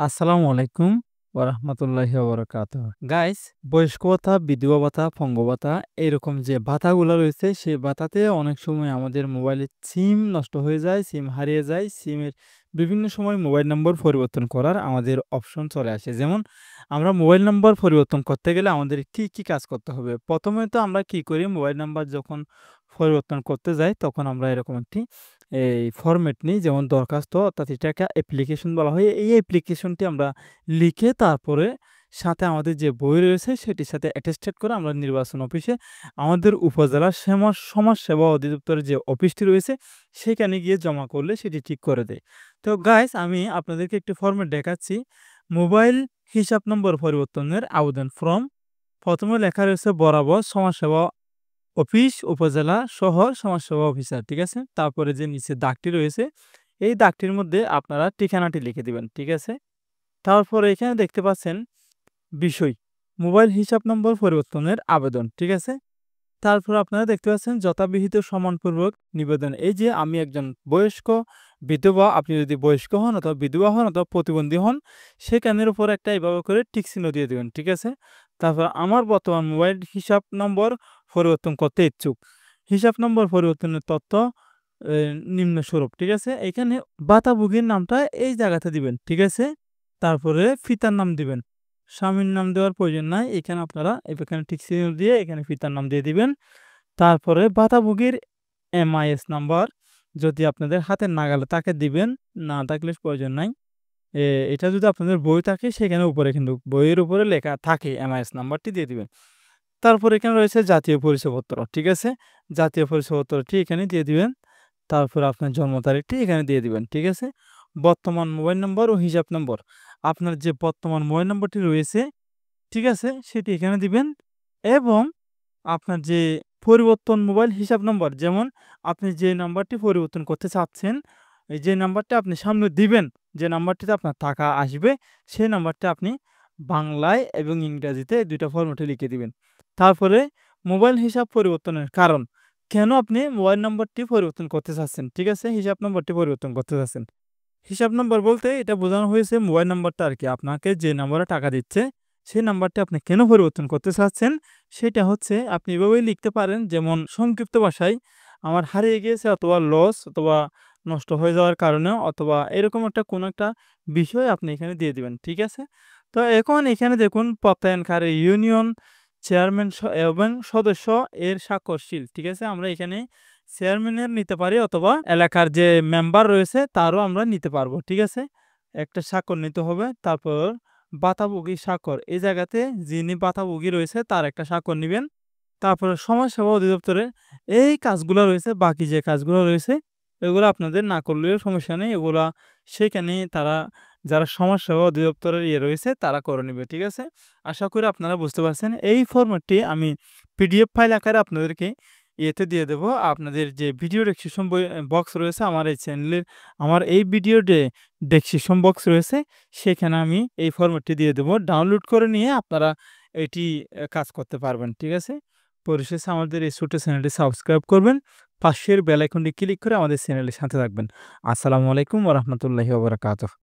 আসসালামু আলাইকুম ওয়া রাহমাতুল্লাহি ওয়া বারাকাতুহু। গাইস, বয়স্ক ভাতা, বিধবা ভাতা, পঙ্গু ভাতা এরকম যে ভাতাগুলা রয়েছে সেই ভাতাতে অনেক সময় আমাদের মোবাইলের সিম নষ্ট হয়ে যায়, সিম হারিয়ে যায়। সিমের বিভিন্ন সময় মোবাইল নম্বর পরিবর্তন করার আমাদের অপশন চলে আসে। যেমন আমরা মোবাইল নম্বর পরিবর্তন করতে গেলে আমাদের কি কাজ করতে হবে? প্রথমে তো আমরা কি করি মোবাইল নাম্বার যখন পরিবর্তন করতে যাই তখন আমরা এরকম একটি ফরম্যাট নিই, যেমন দরখাস্ত, অর্থাৎ এটাকে অ্যাপ্লিকেশন বলা হয়। এই অ্যাপ্লিকেশনটি আমরা লিখে তারপরে সাথে আমাদের যে বই রয়েছে সেটির সাথে অ্যাটেস্টেড করে আমরা নির্বাচন অফিসে আমাদের উপজেলা সমাজ সেবা অধিদপ্তরের যে অফিসটি রয়েছে সেখানে গিয়ে জমা করলে সেটি ঠিক করে দেয়। তো গাইস, আমি আপনাদেরকে একটি ফরম্যাট দেখাচ্ছি। মোবাইল হিসাব নম্বর পরিবর্তনের আবেদন ফর্ম। প্রথমে লেখা রয়েছে বরাবর সমাজসেবা অফিস, উপজেলা, শহর সমাজসেবা অফিসার। ঠিক আছে? তারপরে যে নিচে দাগটি রয়েছে, এই দাগটির মধ্যে আপনারা ঠিকানাটি লিখে দিবেন। ঠিক আছে? তারপরে এখানে দেখতে পাচ্ছেন বিষয়, মোবাইল হিসাব নম্বর পরিবর্তনের আবেদন। ঠিক আছে? তারপর আপনারা দেখতে পাচ্ছেন যথাবিহিত সম্মানপূর্বক নিবেদন। এই যে আমি একজন বয়স্ক বিধবা, আপনি যদি বয়স্ক হন অথবা বিধবা হন অথবা প্রতিবন্ধী হন, সেখানের উপর একটা এভাবে করে টিক চিহ্ন দিয়ে দিবেন। ঠিক আছে? তারপর আমার বর্তমান মোবাইল হিসাব নম্বর পরিবর্তন করতে ইচ্ছুক। হিসাব নম্বর পরিবর্তনের তথ্য এ নিম্নস্বরূপ। ঠিক আছে? এখানে ভাতাভোগীর নামটা এই জায়গাতে দিবেন। ঠিক আছে? তারপরে পিতার নাম দিবেন। স্বামীর নাম দেওয়ার প্রয়োজন নাই। এখানে আপনারা এখানে টিক চিহ্ন দিয়ে এখানে পিতার নাম দিয়ে দিবেন। তারপরে ভাতাভোগীর এমআইএস নাম্বার যদি আপনাদের হাতের নাগালে থাকে দিবেন, না থাকলে প্রয়োজন নাই। এ এটা যদি আপনাদের বই থাকে সেখানে উপরে কিন্তু বইয়ের উপরে লেখা থাকে এমআইএস নাম্বারটি দিয়ে দিবেন। তারপর এখানে রয়েছে জাতীয় পরিচয়পত্র। ঠিক আছে? জাতীয় পরিচয়পত্রটি এখানে দিয়ে দিবেন। তারপর আপনার জন্ম তারিখটি এখানে দিয়ে দিবেন। ঠিক আছে? বর্তমান মোবাইল নম্বর ও হিসাব নম্বর। আপনার যে বর্তমান মোবাইল নম্বরটি রয়েছে, ঠিক আছে? সেটি এখানে দিবেন এবং আপনার যে পরিবর্তন মোবাইল হিসাব নম্বর, যেমন আপনি যে নাম্বারটি পরিবর্তন করতে চাচ্ছেন, এই যে নাম্বারটা আপনি সামনে দিবেন, যে নাম্বারটিতে আপনার টাকা আসবে, সেই নাম্বারটা আপনি বাংলায় এবং ইংরেজিতে ২ টা ফরম্যাটে লিখে দিবেন। তারপরে মোবাইল হিসাব পরিবর্তনের কারণ, কেন আপনি মোবাইল নম্বরটি পরিবর্তন করতে চাচ্ছেন, ঠিক আছে? হিসাব নম্বরটি পরিবর্তন করতে চাচ্ছেন। হিসাব নম্বর বলতে এটা বোঝানো হয়েছে মোবাইল নাম্বারটা আরকি আপনাকে যে নাম্বারে টাকা দিচ্ছে, সেই নাম্বারটি আপনি কেন পরিবর্তন করতে চাচ্ছেন, সেটা হচ্ছে আপনি এভাবেই লিখতে পারেন, যেমন সংক্ষিপ্ত ভাষায় আমার হারিয়ে গিয়েছে অথবা লস অথবা নষ্ট হয়ে যাওয়ার কারণে অথবা এরকম একটা কোনো একটা বিষয় আপনি এখানে দিয়ে দিবেন। ঠিক আছে? তো এখন এখানে দেখুন প্রত্যয়নকারী ইউনিয়ন চেয়ারম্যান এবং সদস্য এর স্বাক্ষরশীল। ঠিক আছে? আমরা এখানে চেয়ারম্যানের নিতে পারি অথবা এলাকার যে মেম্বার রয়েছে তারও আমরা নিতে পারবো। ঠিক আছে? একটা স্বাক্ষর নিতে হবে। তারপর ভাতাভোগী স্বাক্ষর। এই জায়গাতে যিনি ভাতাভোগী রয়েছে তার একটা স্বাক্ষর নিবেন। তারপরে সমাজসেবা অধিদপ্তরের এই কাজগুলা রয়েছে, বাকি যে কাজগুলো রয়েছে এগুলো আপনাদের না করলেও সমস্যা নেই। এগুলা সেখানে তারা যারা সমাজসেবা অধিদপ্তরের রয়েছে তারা করে নিবে। ঠিক আছে? আশা করি আপনারা বুঝতে পারছেন। এই ফরম্যাটটি আমি পিডিএফ ফাইল আকারে আপনাদেরকে দিয়ে দেব। আপনাদের যে ভিডিও ডেসক্রিপশন বক্স রয়েছে আমার এই চ্যানেলের, আমার এই ভিডিও ডেসক্রিপশন বক্স রয়েছে সেখানে আমি এই ফরম্যাটটি দিয়ে দেব। ডাউনলোড করে নিয়ে আপনারা এটি কাজ করতে পারবেন। ঠিক আছে? পরিশেষে আমাদের এই ছোট্ট চ্যানেলটি সাবস্ক্রাইব করবেন। পাশের বেল আইকনটি ক্লিক করে আমাদের চ্যানেলের সাথে থাকবেন। আসসালামু আলাইকুম ওয়া রাহমাতুল্লাহি ওয়া বারাকাতুহু।